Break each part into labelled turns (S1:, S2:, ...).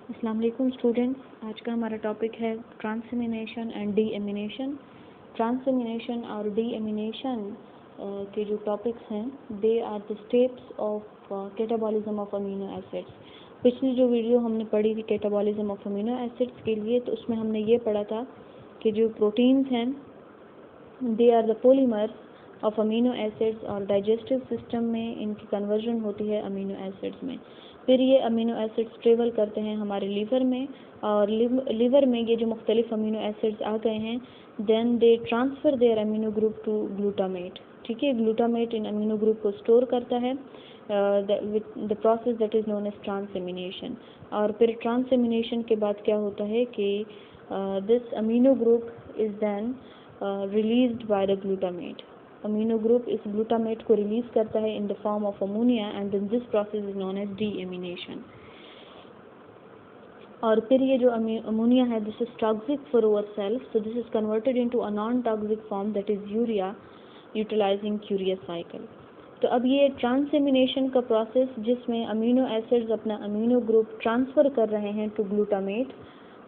S1: अस्सलाम वालेकुम स्टूडेंट्स, आज का हमारा टॉपिक है ट्रांसएमिनेशन एंड डीएमिनेशन। ट्रांसएमिनेशन और डीएमिनेशन के जो टॉपिक्स हैं they are the steps of catabolism of amino acids. पिछली जो वीडियो हमने पढ़ी थी कैटाबॉलिज्म ऑफ अमीनो एसिड्स के लिए, तो उसमें हमने ये पढ़ा था कि जो प्रोटीन्स हैं they are the polymers of amino acids और डाइजेस्टिव सिस्टम में इनकी कन्वर्जन होती है अमीनो एसिड्स में। फिर ये अमीनो एसिड्स ट्रेवल करते हैं हमारे लीवर में, और लीवर में ये जो मुख्तलिफ अमीनो एसिड्स आ गए हैं then they transfer their amino group to glutamate. ठीक है, ग्लूटामेट इन अमीनो ग्रुप को स्टोर करता है the process that is known as transamination. और फिर ट्रांसएमिनेशन के बाद क्या होता है कि this amino group is then released by the glutamate. Amino group इस ग्लूटामेट को रिलीज करता है in the form of ammonia and then this process is known as deamination. और फिर ये जो अमोनिया है this is toxic for our cells, so this is converted into a non toxic form that is urea utilizing curious cycle. तो अब ये transamination का process जिसमें अमीनो एसिड्स अपना अमीनो ग्रुप ट्रांसफ़र कर रहे हैं टू ग्लूटामेट,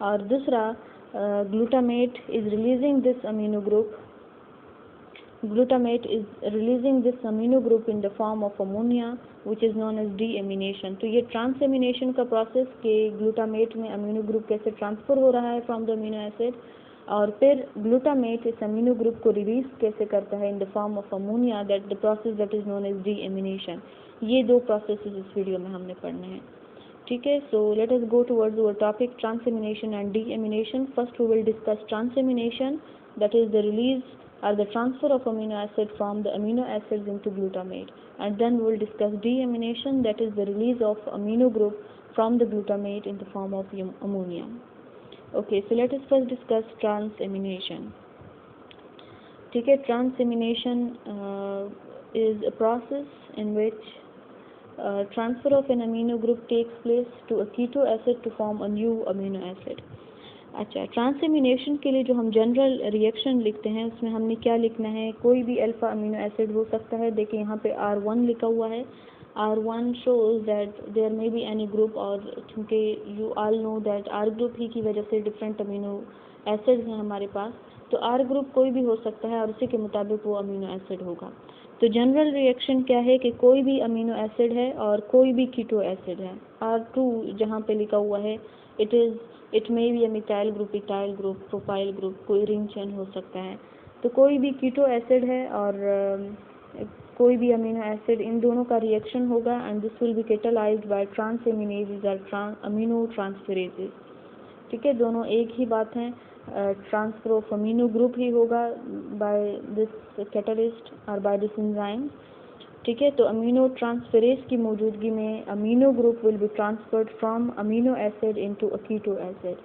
S1: और दूसरा glutamate is releasing this amino group, glutamate is releasing this amino group in the form of ammonia which is known as deamination। तो ये ट्रांसएमिनेशन का प्रोसेस के ग्लूटामेट में अमीनो ग्रुप कैसे ट्रांसफ़र हो रहा है फ्रॉम द अमीनो एसिड, और फिर ग्लूटामेट इस अमीनो ग्रुप को रिलीज कैसे करता है in the form of ammonia, that the process that is known as deamination. ये दो प्रोसेसेस इस वीडियो में हमने पढ़ने हैं। ठीक है, so let us go towards our topic transamination and deamination. First we will discuss transamination, that is the release or the transfer of amino acid from the amino acids into glutamate, and then we will discuss deamination, that is the release of amino group from the glutamate in the form of ammonia. Okay, so let us first discuss transamination. ठीक है, transamination is a process in which transfer of an amino group takes place to a keto acid to form a new amino acid। अच्छा, transamination के लिए जो हम general reaction लिखते हैं उसमें हमने क्या लिखना है, कोई भी अल्फा अमीनो एसिड हो सकता है। देखिए यहाँ पे R1 लिखा हुआ है, R1 shows that there may be any group, और क्योंकि you all know that R group ही की वजह से डिफरेंट अमीनो एसिड्स हैं हमारे पास, तो R ग्रुप कोई भी हो सकता है और उसी के मुताबिक वो अमीनो एसिड होगा। तो जनरल रिएक्शन क्या है कि कोई भी अमीनो एसिड है और कोई भी कीटो एसिड है। R2 जहाँ पे लिखा हुआ है it may be methyl group, ethyl group, propyl group, कोई रिंग चेन हो सकता है। तो कोई भी कीटो एसिड है और कोई भी अमीनो एसिड, इन दोनों का रिएक्शन होगा and this will be catalysed by transaminases और अमीनो ट्रांसफेरेजेस। ठीक है, दोनों एक ही बात है, ट्रांसफर ऑफ अमीनो ग्रुप ही होगा बाय दिस कैटलिस्ट और बाय दिस एंजाइम। ठीक है, तो अमीनो ट्रांसफेरेज की मौजूदगी में amino group will be transferred from amino acid into a keto acid,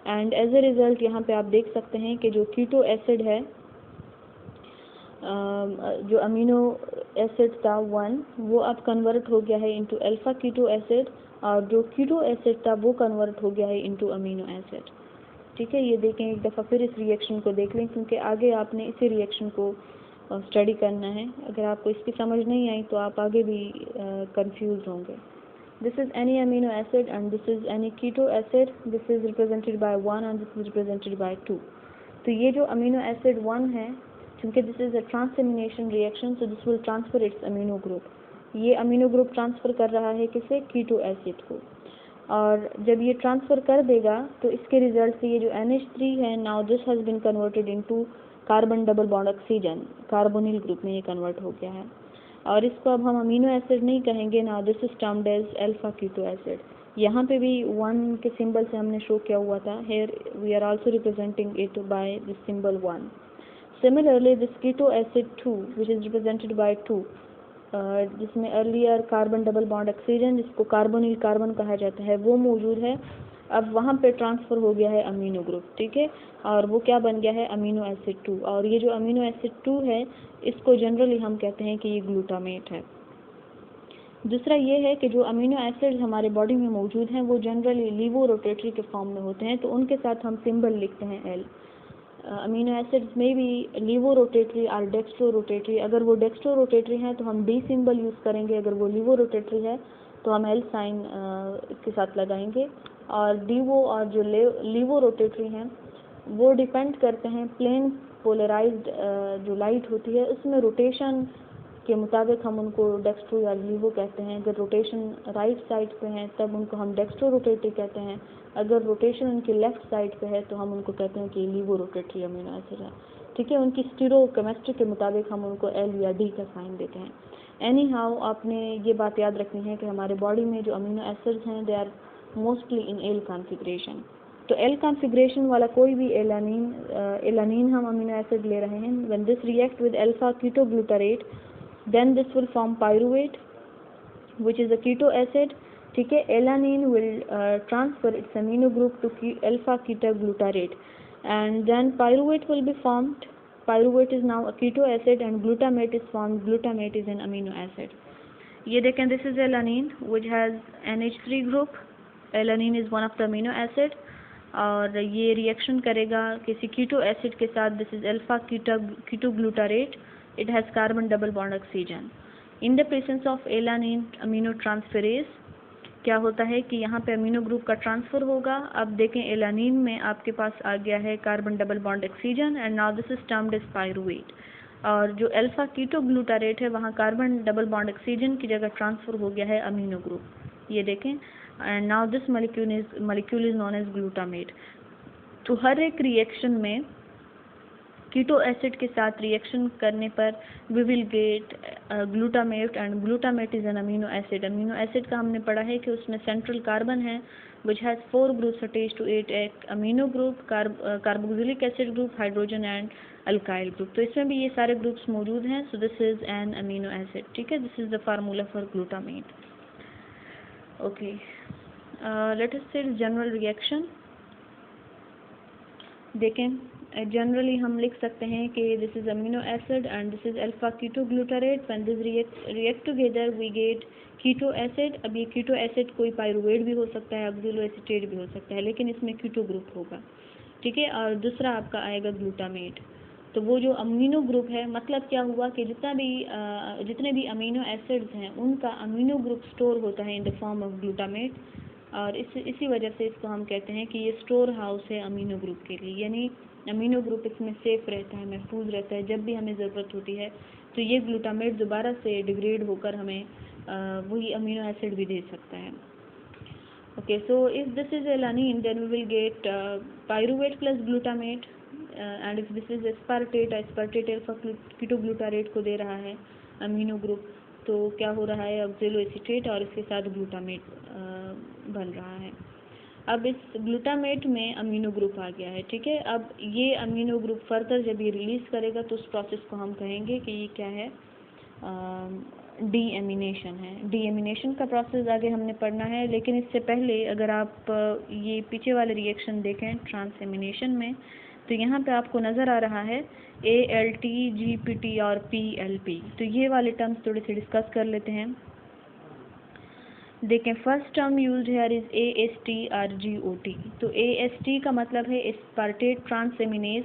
S1: and as a result यहाँ पे आप देख सकते हैं कि जो कीटो एसिड है, जो अमीनो एसिड था 1 वो अब कन्वर्ट हो गया है इनटू अल्फा कीटो एसिड, और जो कीटो एसिड था वो कन्वर्ट हो गया है इनटू अमीनो एसिड। ठीक है, ये देखें एक दफ़ा फिर इस रिएक्शन को देख लें, क्योंकि आगे आपने इसी रिएक्शन को स्टडी करना है। अगर आपको इसकी समझ नहीं आई तो आप आगे भी कंफ्यूज होंगे। This is any amino acid and this is any keto acid, this is represented by 1 and this is represented by 2। तो ये जो अमीनो एसिड 1 है, क्योंकि this is a transamination reaction, so this will transfer its amino group. ये amino group transfer कर रहा है किसे, कीटो एसिड को, और जब ये ट्रांसफ़र कर देगा तो इसके रिजल्ट से ये जो NH3 है, now this has been converted into carbon double bond oxygen, carbonyl group में ये कन्वर्ट हो गया है, और इसको अब हम अमीनो एसिड नहीं कहेंगे, now this is termed as alpha keto acid. यहाँ पे भी 1 के सिंबल से हमने शो किया हुआ था, here we are also representing it by this symbol 1। Similarly this keto acid 2 which is represented by 2, जिसमें earlier carbon double bond oxygen जिसको कार्बोनिल कार्बन कहा जाता है वो मौजूद है, अब वहाँ पे ट्रांसफ़र हो गया है अमीनो ग्रुप। ठीक है, और वो क्या बन गया है, अमीनो एसिड 2, और ये जो अमीनो एसिड 2 है इसको जनरली हम कहते हैं कि ये ग्लूटामेट है। दूसरा ये है कि जो अमीनो एसिड्स हमारे बॉडी में मौजूद हैं वो जनरली लीवो रोटेटरी के फॉर्म में होते हैं, तो उनके साथ हम सिंबल लिखते हैं L। अमीनो एसिड्स में भी लीवो रोटेटरी और डेक्स्ट्रो रोटेटरी, अगर वो डेक्स्ट्रो रोटेटरी है तो हम D सिंबल यूज़ करेंगे, अगर वो लीवो रोटेटरी है तो हम एल साइन इसके साथ लगाएंगे। और डीवो और जो लीवो रोटेटरी हैं वो डिपेंड करते हैं प्लेन पोलराइज्ड जो लाइट होती है उसमें रोटेशन के मुताबिक हम उनको डेक्स्ट्रो या लीवो कहते हैं। अगर रोटेशन राइट साइड पे है तब उनको हम डेक्स्ट्रो रोटेटरी कहते हैं, अगर रोटेशन उनकी लेफ्ट साइड पे है तो हम उनको कहते हैं कि लीवो रोटेटरी अमीनो एसिड है। ठीक है, उनकी स्टीरोकेमिस्ट्री के मुताबिक हम उनको एल या डी का साइन देते हैं। एनी हाउ आपने ये बात याद रखनी है कि हमारे बॉडी में जो अमीनो एसिड्स हैं they are mostly in L configuration. तो एल कॉन्फ़िगरेशन वाला कोई भी एलानीन हम अमीनो एसिड ले रहे हैं, when this react with alpha ketoglutarate then this will form pyruvate which is a keto acid. ठीक है, alanine will transfer its amino group to alpha ketoglutarate and then pyruvate will be formed. Pyruvate is now a keto acid and glutamate is formed. Glutamate is an amino acid. ये देखें, this is alanine which has NH3 group. alanine is one of the amino acid और ये reaction करेगा किसी keto acid के साथ। This is alpha ketoglutarate, it has carbon double bond oxygen. In the presence of alanine aminotransferase क्या होता है कि यहाँ पे अमीनो ग्रुप का ट्रांसफर होगा। अब देखें एलानीन में आपके पास आ गया है carbon double bond oxygen and now this is termed as pyruvate. और जो अल्फा कीटोग्लूटारेट है वहाँ कार्बन डबल बॉन्ड ऑक्सीजन की जगह ट्रांसफर हो गया है अमीनो ग्रुप। ये देखें and now this molecule is known as glutamate. तो हर एक रिएक्शन में कीटो एसिड के साथ रिएक्शन करने पर we will get glutamate and glutamate is an amino acid. Amino acid का हमने पढ़ा है कि उसमें सेंट्रल कार्बन है which has 4 groups attached to it, एक amino group, carboxylic acid group, hydrogen and alkyl group. तो इसमें भी ये सारे ग्रुप्स मौजूद हैं। So this is an amino acid. ठीक है, this is the formula for glutamate. Okay, let us see general reaction. देखें, जनरली हम लिख सकते हैं कि this is amino acid and this is alpha ketoglutarate. When this react together we get keto acid. अब ये कीटो एसिड कोई pyruvate भी हो सकता है, ऑक्सैलो एसीटेट भी हो सकता है, लेकिन इसमें कीटो ग्रुप होगा। ठीक है, और दूसरा आपका आएगा ग्लूटामेट। तो वो जो अमीनो ग्रुप है, मतलब क्या हुआ कि जितने भी अमीनो एसिड्स हैं उनका अमीनो ग्रुप स्टोर होता है in the form of glutamate और इसी वजह से इसको हम कहते हैं कि ये स्टोर हाउस है अमीनो ग्रुप के लिए। यानी अमीनो ग्रुप इसमें सेफ रहता है, महफूज रहता है। जब भी हमें ज़रूरत होती है तो ये ग्लूटामेट दोबारा से डिग्रेड होकर हमें वही अमीनो एसिड भी दे सकता है। Okay, so if this is alanine then we will get pyruvate plus glutamate and if this is aspartate alpha ketoglutarate को दे रहा है अमीनो ग्रुप, तो क्या हो रहा है, ऑक्सैलो एसीटेट और इसके साथ ग्लूटामेट बन रहा है। अब इस ग्लूटामेट में अमीनो ग्रुप आ गया है। ठीक है, अब ये अमीनो ग्रुप फर्दर जब ये रिलीज करेगा तो उस प्रोसेस को हम कहेंगे कि ये क्या है, डीएमिनेशन है। डीएमिनेशन का प्रोसेस आगे हमने पढ़ना है, लेकिन इससे पहले अगर आप ये पीछे वाले रिएक्शन देखें ट्रांसएमिनेशन में, तो यहाँ पे आपको नज़र आ रहा है ALT, GPT और PLP। तो ये वाले टर्म्स थोड़े से डिस्कस कर लेते हैं। देखें, first term used here is AST और GOT। तो AST का मतलब है एस्पार्टेट ट्रांसएमिनेज।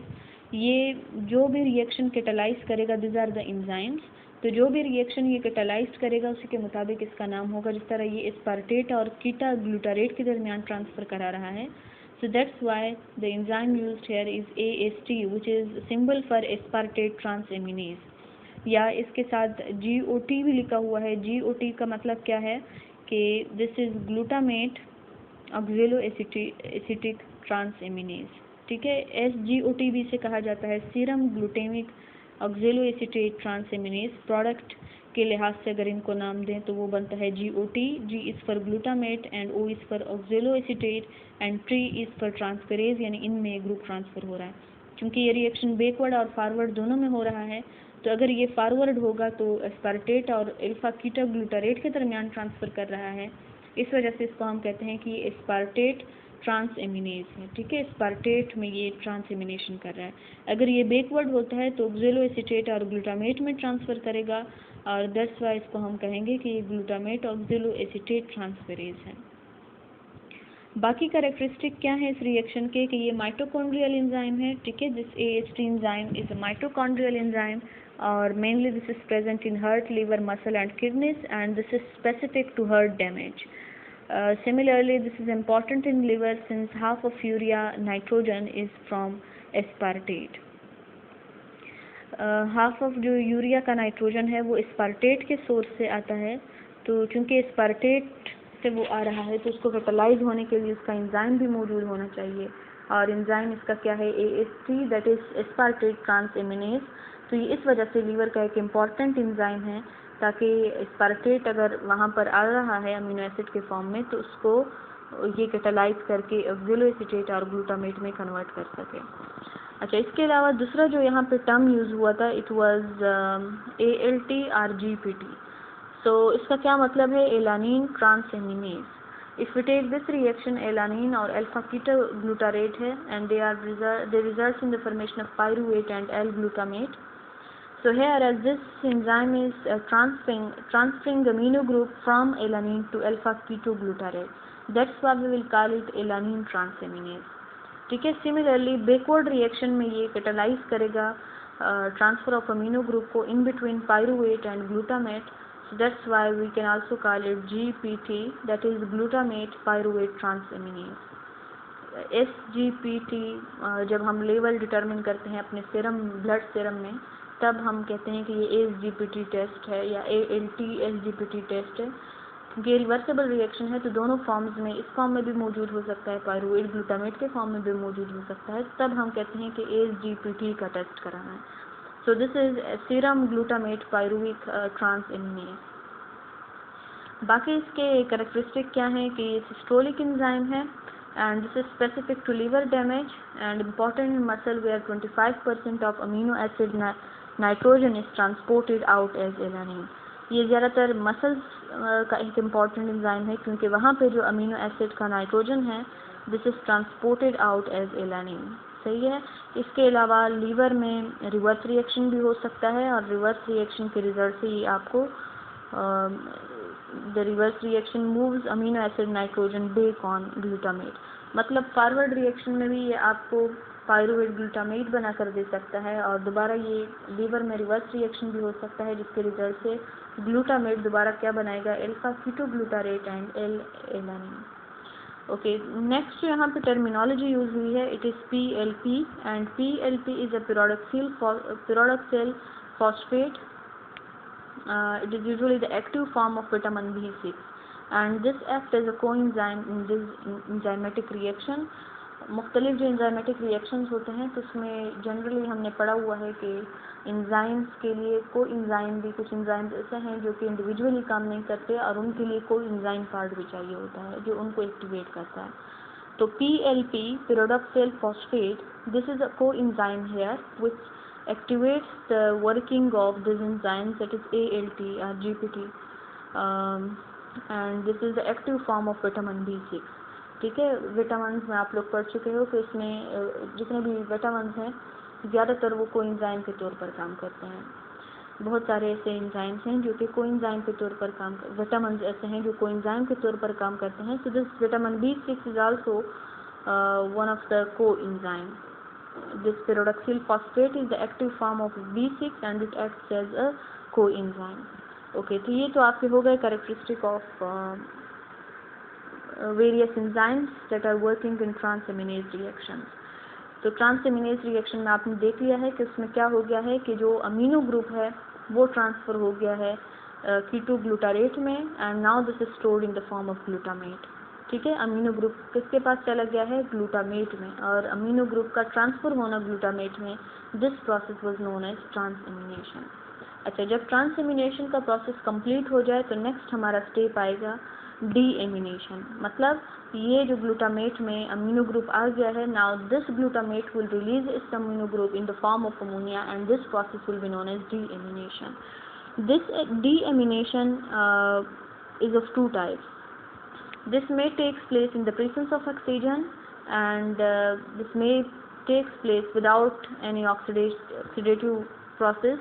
S1: ये जो भी रिएक्शन कैटालाइज करेगा, दिस आर द एंजाइम्स। तो जो भी रिएक्शन ये कैटालाइज करेगा उसी के मुताबिक इसका नाम होगा। जिस तरह ये एस्पार्टेट और कीटा ग्लूटारेट के दरमियान ट्रांसफ़र करा रहा है, so that's why the enzyme used here is AST which is symbol for aspartate transaminase। या इसके साथ GOT भी लिखा हुआ है। GOT का मतलब क्या है कि this is glutamate oxalo acetic transaminase. ठीक है, SGOT भी इसे कहा जाता है, serum glutamic oxalo acetate transaminase. Product के लिहाज से अगर इनको नाम दें तो वो बनता है GOT। G is for glutamate and O is for oxalo acetate and T is for transferase, यानी इनमें ग्रुप ट्रांसफ़र हो रहा है। क्योंकि ये रिएक्शन बैकवर्ड और फॉरवर्ड दोनों में हो रहा है, तो अगर ये फॉरवर्ड होगा तो एस्पार्टेट और अल्फा कीटोग्लूटारेट के दरमियान ट्रांसफ़र कर रहा है, इस वजह से इसको हम कहते हैं कि ये एस्पार्टेट ट्रांसएमिनेज है। ठीक है, एस्पार्टेट में ये ट्रांसएमिनेशन कर रहा है। अगर ये बैकवर्ड होता है तो ऑक्सैलो एसिटेट और ग्लूटामेट में ट्रांसफ़र करेगा और दैट्स वाई इसको हम कहेंगे कि ये ग्लूटामेट ऑक्सैलो एसिटेट ट्रांसफेरेज है। बाकी कैरेक्टरिस्टिक क्या है इस रिएक्शन के कि ये माइटोकॉन्ड्रियल एंजाइम है, ठीक है। This AHT enzyme is a mitochondrial enzyme और mainly this is present in heart, liver, muscle and kidneys and this is specific to heart damage. Similarly, this is important in liver since half of urea nitrogen is from aspartate. Half of जो urea का nitrogen है वो aspartate के source से आता है, तो चूंकि एस्पार्टेट से वो आ रहा है तो उसको कैटालाइज होने के लिए उसका एंजाइम भी मौजूद होना चाहिए, और एंजाइम इसका क्या है AST, that is aspartate transaminase. तो ये इस वजह से लीवर का एक इम्पॉर्टेंट एंजाइम है, ताकि एस्पार्टेट अगर वहाँ पर आ रहा है अमीनो एसिड के फॉर्म में तो उसको ये कैटालाइज करके ऑक्सैलोएसीटेट और ग्लूटामेट में कन्वर्ट कर सके. अच्छा, इसके अलावा दूसरा जो यहाँ पे टर्म यूज़ हुआ था इट वाज ALT और GPT. सो इसका क्या मतलब है, alanine transaminase. If we take this reaction, alanine और अल्फा कीटोग्लूटारेट है and they results in the formation of pyruvate and L-glutamate. So here as this enzyme is transferring amino group from alanine to alpha ketoglutarate. That's why we will call it alanine transaminase. ठीक है. Similarly backward reaction में ये catalyse करेगा transfer of amino group को in between pyruvate and glutamate. So that's why we can also call it GPT, that is glutamate pyruvate transaminase. SGPT जब हम level determine करते हैं अपने सीरम, ब्लड सीरम में, तब हम कहते हैं कि ये SGPT टेस्ट है या ALT SGPT टेस्ट है. ये रिवर्सिबल रिएक्शन है तो दोनों फॉर्म्स में, इस फॉर्म में भी मौजूद हो सकता है, पाइरूवेट ग्लूटामेट के फॉर्म में भी मौजूद हो सकता है, तब हम कहते हैं कि SGPT का टेस्ट कराना है. सो this is serum glutamate pyruvic transaminase. बाकी इसके कैरेक्टरिस्टिक क्या है कि ये सिस्टोलिक एंजाइम है and this is specific to liver damage and important in muscle where 25% of amino acid nitrogen is transported out as alanine. ये ज़्यादातर मसल्स का एक इम्पॉर्टेंट एंजाइम है क्योंकि वहाँ पे जो अमीनो एसिड का नाइट्रोजन है this is transported out as alanine. सही है. इसके अलावा लीवर में रिवर्स रिएक्शन भी हो सकता है और रिवर्स रिएक्शन के रिजल्ट से ही आपको the reverse reaction moves amino acid nitrogen back on glutamate. मतलब फॉरवर्ड रिएक्शन में भी ये आपको पाइरूवेट ग्लूटामेट बना कर दे सकता है और दोबारा ये लीवर में रिवर्स रिएक्शन भी हो सकता है जिसके रिजल्ट से ग्लूटामेट दोबारा क्या बनाएगा, alpha ketoglutarate and L-alanine. Okay, next यहाँ पे टर्मिनोलॉजी यूज हुई है, it is PLP and PLP is a pyridoxal phosphate. It is usually the active form of vitamin B6 and this acts as a coenzyme in this enzymatic reaction. मुख्तलिफ जो enzymatic reactions होते हैं तो उसमें generally हमने पढ़ा हुआ है कि एंजाइम्स के लिए को एंजाइम भी, कुछ एंजाइम्स ऐसे हैं जो कि इंडिविजुअली काम नहीं करते और उनके लिए कोई एंजाइम पार्ट भी चाहिए होता है जो उनको एक्टिवेट करता है. तो PLP pyridoxal phosphate, this is a coenzyme here which activates the working of these enzymes, that is ALT or GPT, and this is the active form of vitamin B6. ठीक है. विटामिन में आप लोग पढ़ चुके हो कि इसमें जितने भी विटामिन हैं ज़्यादातर वो कोएंजाइम के तौर पर काम करते हैं. बहुत सारे ऐसे एंजाइम्स हैं जो कि कोएंजाइम के तौर पर काम कर, विटामिन ऐसे हैं जो कोएंजाइम के तौर पर काम करते हैं. So this vitamin B6 is also one of the coenzyme. This pyridoxal phosphate is the active form of B6 and it acts as a coenzyme. Okay, तो ये तो आपके हो गए characteristic of various enzymes that are working in transaminase reactions. तो transaminase reaction में आपने देख लिया है कि उसमें क्या हो गया है कि जो अमीनो ग्रुप है वो ट्रांसफ़र हो गया है कीटोग्लूटारेट में and now this is stored in the form of glutamate. ठीक है. अमीनो ग्रुप किसके पास चला गया है, ग्लूटामेट में, और अमीनो ग्रुप का ट्रांसफ़र होना ग्लूटामेट में, this process was known as transamination. अच्छा, जब ट्रांसएमिनेशन का प्रोसेस कंप्लीट हो जाए तो नेक्स्ट हमारा स्टेप आएगा डीएमिनेशन. मतलब ये जो ग्लूटामेट में अमीनो ग्रुप आ गया है, now this glutamate will release its amino group in the form of ammonia and this process will be known as deamination. This deamination is of two types. This may takes place in the presence of oxygen and this may takes place without any oxidative process.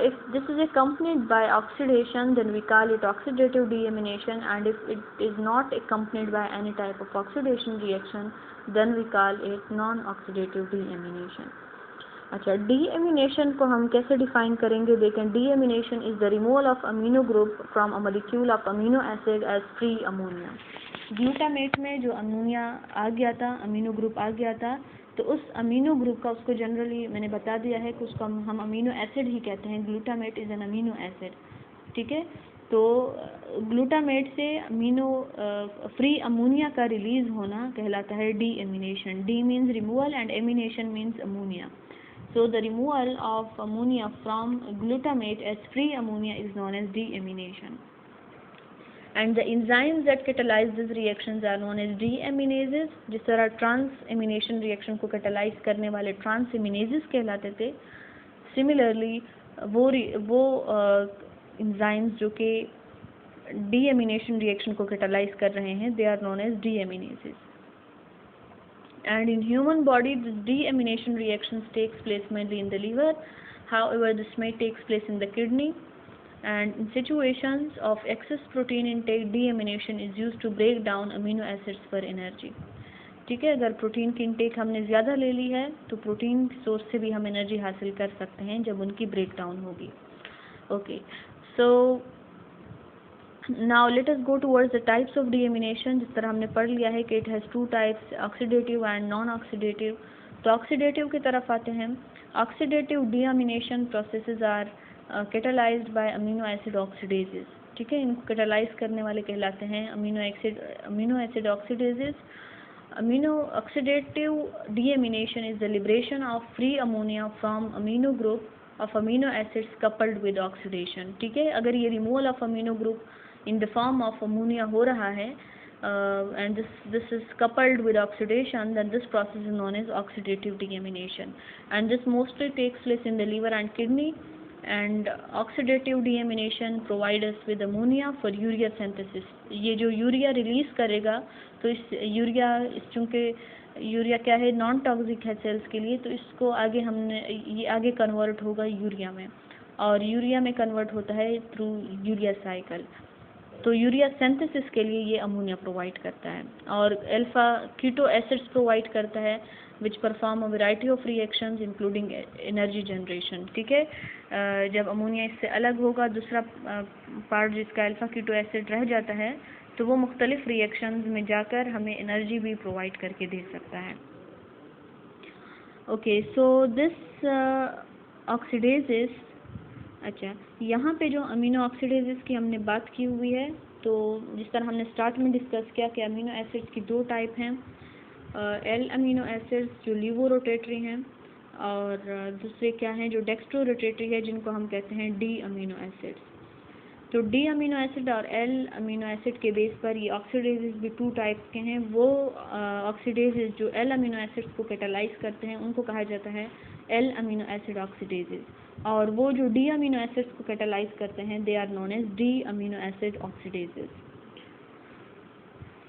S1: if this is accompanied by oxidation, then we call it oxidative deamination, and if it is not accompanied by any type of oxidation reaction, then we call it non-oxidative deamination. अच्छा, deamination को हम कैसे define करेंगे? देखें, deamination is the removal of amino group from a molecule of amino acid as free ammonia. Glutamate में जो ammonia आ गया था, अमीनो ग्रुप आ गया था, तो उस अमीनो ग्रुप का, उसको जनरली मैंने बता दिया है कि उसको हम अमीनो एसिड ही कहते हैं. Glutamate is an amino acid. ठीक है, तो ग्लूटामेट से अमीनो फ्री अमोनिया का रिलीज होना कहलाता है deamination. De means removal and amination means ammonia. So the removal of ammonia from glutamate as free ammonia is known as deamination. And the enzymes that catalyze these reactions are known as deaminases. जिस तरह transamination reaction को catalyze करने वाले transaminases कहलाते थे, similarly वो enzymes जो कि deamination reaction को catalyze कर रहे हैं, they are known as deaminases. And in human body, this deamination reactions takes place mainly in the liver. However, this may takes place in the kidney. And in situations of excess protein intake, deamination is used to break down amino acids for energy. ठीक है, अगर protein की intake हमने ज़्यादा ले ली है तो protein source से भी हम एनर्जी हासिल कर सकते हैं जब उनकी ब्रेक डाउन होगी. Okay, so now let us go towards the types of deamination. जिस तरह हमने पढ़ लिया है कि it has two types, oxidative and non-oxidative. तो ऑक्सीडेटिव की तरफ आते हैं. Oxidative deamination processes are catalyzed by amino acid oxidases. ठीक है, इनको कैटालाइज करने वाले कहलाते हैं amino acid oxidases. Amino oxidative deamination is the liberation of free ammonia from amino group of amino acids coupled with oxidation. ठीक है, अगर ये removal of amino group in the form of ammonia हो रहा है and this is coupled with oxidation, then this process is known as oxidative deamination, and this mostly takes place in the liver and kidney. And oxidative deamination provides us with ammonia for urea synthesis. ये जो urea release करेगा, तो इस urea, चूँकि urea क्या है, non toxic है sales के लिए, तो इसको आगे ये आगे कन्वर्ट होगा यूरिया में, और यूरिया में कन्वर्ट होता है थ्रू यूरिया साइकिल. तो यूरिया सिंथेसिस के लिए ये अमोनिया प्रोवाइड करता है, और अल्फा कीटो एसिड्स प्रोवाइड करता है which perform a variety of reactions including energy generation. ठीक है, जब अमोनिया इससे अलग होगा, दूसरा पार्ट जिसका अल्फा कीटो एसिड रह जाता है, तो वो मुख्तलिफ रिएक्शंस में जाकर हमें एनर्जी भी प्रोवाइड करके दे सकता है. Okay, so this oxidases. अच्छा, यहाँ पे जो अमीनो ऑक्सीडेजेस की हमने बात की हुई है, तो जिस तरह हमने स्टार्ट में डिस्कस किया कि अमीनो एसिड्स की दो टाइप हैं, एल अमीनो एसिड्स जो लीवो रोटेटरी हैं, और दूसरे क्या हैं जो डेक्स्ट्रो रोटेटरी है, जिनको हम कहते हैं डी अमीनो एसिड्स. तो डी अमीनो एसिड और एल अमीनो एसिड के बेस पर ये ऑक्सीडेजेस भी टू टाइप्स के हैं. वो ऑक्सीडेजेस जो एल अमीनो एसिड्स को कैटालाइज करते हैं उनको कहा जाता है एल अमीनो एसिड ऑक्सीडेजेस, और वो जो डी अमीनो एसिड्स को कैटालाइज करते हैं they are known as D amino acid oxidases.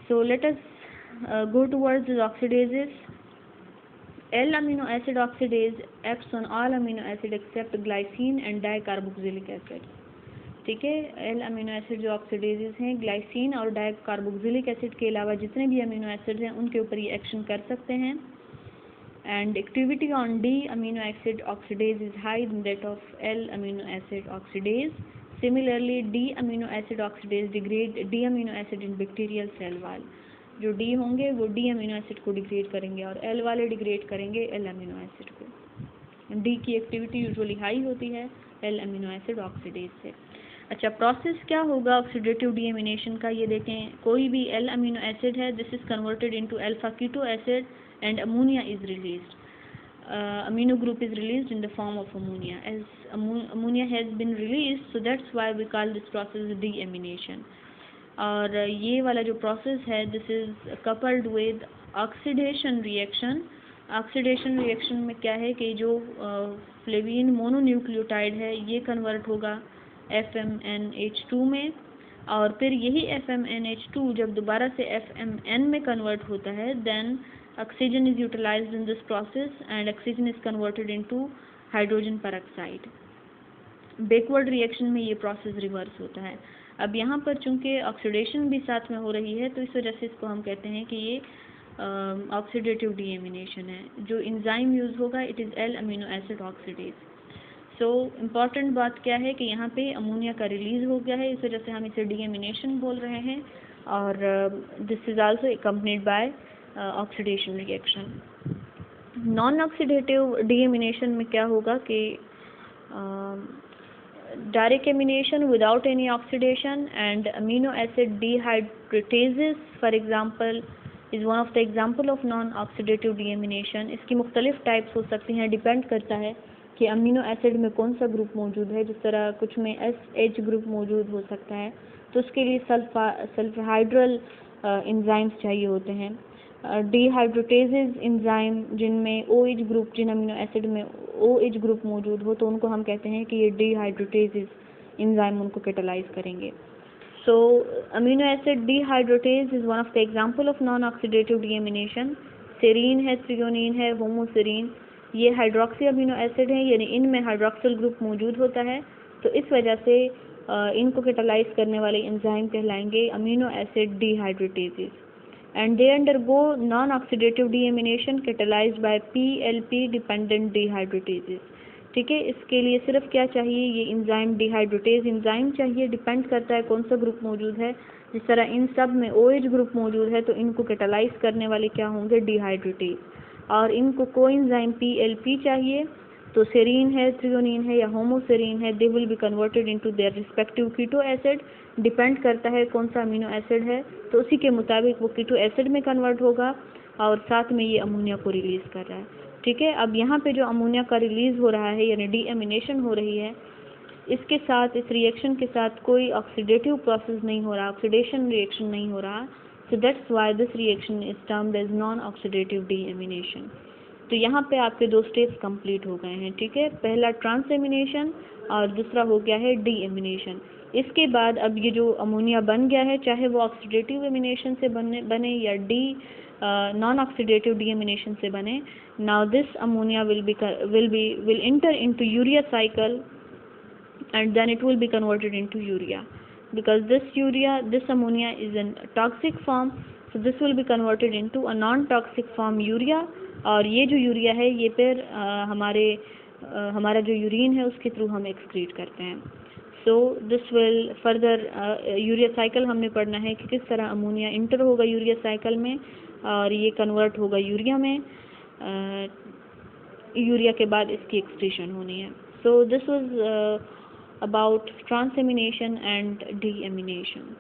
S1: So let us go towards the oxidases. L-amino acid oxidase acts on all amino acid except glycine and dicarboxylic acid. ठीक है, L amino acid जो ऑक्सीडेजेस हैं, glycine और dicarboxylic acid के अलावा जितने भी amino acid हैं उनके ऊपर ये एक्शन कर सकते हैं. And activity on D amino acid oxidase is high than that of L amino acid oxidase. Similarly D amino acid oxidase degrade D amino acid in bacterial cell wall. जो D होंगे वो D amino acid को degrade करेंगे और L वाले degrade करेंगे L amino acid को. D की एक्टिविटी यूजुअली हाई होती है एल अमीनो एसिड ऑक्सीडेज से. अच्छा, प्रोसेस क्या होगा ऑक्सीडेटिव डीएमिनेशन का, ये देखें. कोई भी एल अमीनो एसिड है, this is converted into alpha keto acid and ammonia is released. amino group is released in the form of ammonia. As ammonia has been released, so that's why we call this process deamination. और ये वाला जो process है, this is coupled with oxidation reaction. Oxidation reaction में क्या है कि जो फ्लेवीन मोनोन्यूक्लियोटाइड है ये कन्वर्ट होगा FMNH2 में, और फिर यही FMNH2 जब दोबारा से FMN में कन्वर्ट होता है, then oxygen is utilized in this process and oxygen is converted into hydrogen peroxide. Backward reaction में ये प्रोसेस रिवर्स होता है। अब यहाँ पर चूंकि ऑक्सीडेशन भी साथ में हो रही है तो इस वजह से इसको हम कहते हैं कि ये ऑक्सीडेटिव डीएमिनेशन है। जो एंजाइम यूज़ होगा it is L amino acid oxidase. So important बात क्या है कि यहाँ पे अमोनिया का रिलीज हो गया है, इस वजह से हम इसे डीएमिनेशन बोल रहे हैं, और this is also accompanied by oxidation reaction. Non oxidative deamination में क्या होगा कि direct amination without any oxidation and amino acid dehydrotases for example is one of the example of non-oxidative deamination। इसकी मुख्तलिफ टाइप्स हो सकती हैं, डिपेंड करता है कि अमीनो एसिड में कौन सा ग्रुप मौजूद है। जिस तरह कुछ में SH ग्रुप मौजूद हो सकता है तो उसके लिए सल्फाहाइड्रल एंजाइम्स चाहिए होते हैं। डिहाइड्रोटेजेज एंजाइम जिनमें OH ग्रुप, जिन अमीनो एसिड में OH ग्रुप मौजूद हो तो उनको हम कहते हैं कि ये डिहाइड्रोटेजेज एंजाइम उनको कैटालाइज करेंगे। So amino acid dehydratase is one of the example of non oxidative deamination. Serine है, थ्रियोनीन है, होमोसेरीन, ये हाइड्रोक्सी अमीनो एसिड हैं, यानी इनमें हाइड्रोक्सिल ग्रुप मौजूद होता है, तो इस वजह से इनको कैटालाइज करने वाले एंजाइम कहलाएंगे amino acid dehydratases. And they undergo non-oxidative deamination catalyzed by PLP dependent dehydrotases। ठीक है, इसके लिए सिर्फ क्या चाहिए, ये एंजाइम डिहाइड्रोटेज एंजाइम चाहिए, डिपेंड करता है कौन सा ग्रुप मौजूद है। जिस तरह इन सब में OH ग्रुप मौजूद है तो इनको कैटालाइज करने वाले क्या होंगे, डिहाइड्रोटेज, और इनको कोएंजाइम PLP चाहिए, तो सेरीन है, थ्रियोनीन है या होमोसेरीन है, they will be converted into their respective keto acid. Depend करता है कौन सा अमीनो एसिड है तो उसी के मुताबिक वो कीटो एसिड में कन्वर्ट होगा, और साथ में ये अमोनिया को रिलीज़ कर रहा है। ठीक है, अब यहाँ पे जो अमोनिया का रिलीज़ हो रहा है यानी डीएमिनेशन हो रही है, इसके साथ, इस रिएक्शन के साथ कोई ऑक्सीडेटिव प्रोसेस नहीं हो रहा, ऑक्सीडेशन रिएक्शन नहीं हो रहा। So that's why this reaction is termed as non oxidative deamination. तो यहाँ पे आपके दो स्टेप्स कंप्लीट हो गए हैं। ठीक है, पहला ट्रांसएमिनेशन और दूसरा हो गया है डीएमिनेशन। इसके बाद अब ये जो अमोनिया बन गया है, चाहे वो ऑक्सीडेटिव एमिनेशन से बने या नॉन ऑक्सीडेटिव डीएमिनेशन से बने, now this ammonia will enter into urea cycle and then it will be converted into urea, because this ammonia is in toxic form, so this will be converted into a non toxic form urea, और ये जो urea है ये फिर हमारा जो urine है उसके थ्रू हम एक्सक्रीट करते हैं। So this will further urea cycle हमने पढ़ना है कि किस तरह अमोनिया इंटर होगा यूरिया साइकिल में और ये कन्वर्ट होगा यूरिया में, यूरिया के बाद इसकी एक्सक्रीशन होनी है। So this was about transamination and deamination.